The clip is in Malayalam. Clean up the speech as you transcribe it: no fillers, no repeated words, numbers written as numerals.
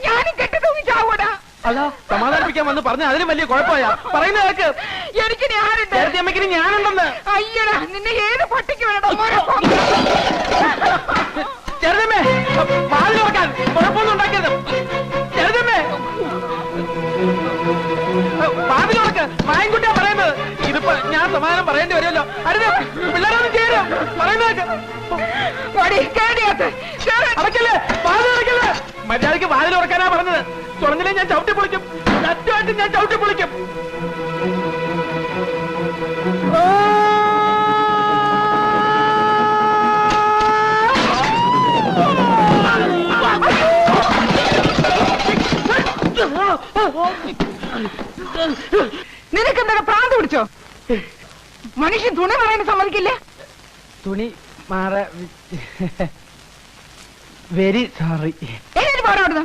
ഞാനും കെട്ടി തൂങ്ങി ചാവൂടാ. അല്ല സമാധാനിപ്പിക്കാൻ വന്ന് പറഞ്ഞ അതിലും വലിയ കുഴപ്പമാ പറയുന്ന കേക്ക്. എനിക്കിനി ആരുണ്ട്? അമ്മയ്ക്കിനി ഞാനുണ്ടെന്ന്. അയ്യടാ നിന്നെ ഏത് പട്ടിക്ക് വേണം? ചെറുതമ്മേ പാല് തുറക്കാൻ കുഴപ്പമൊന്നും ഉണ്ടാക്കരുത്. ചെറുതമ്മേ പാല് തുറക്ക്. മായൻകുട്ടിയാ പറയുന്നത്. ഇതിപ്പോ ഞാൻ സമാധാനം പറയേണ്ടി വരുമല്ലോ. അരുത് പിള്ളേരൊന്നും ചെയ്യരുത് പറയുന്ന കേക്ക്. അടക്കല്ലേ പാല് തുറക്കല്ലേ. മര്യാദയ്ക്ക് വാതിൽ തുറക്കാനാ പറഞ്ഞത്. തുറന്നില്ലേ ഞാൻ ചവിട്ടി പൊളിക്കും. സത്യമായിട്ട് ഞാൻ ചവിട്ടി പൊളിക്കും. നിനക്കെന്താ പ്രാന്ത് പിടിച്ചോ? മനുഷ്യൻ തുണി പറയാൻ സമ്മതിക്കില്ലേ? തുണി മാറ വെരി സോറി. പാടാ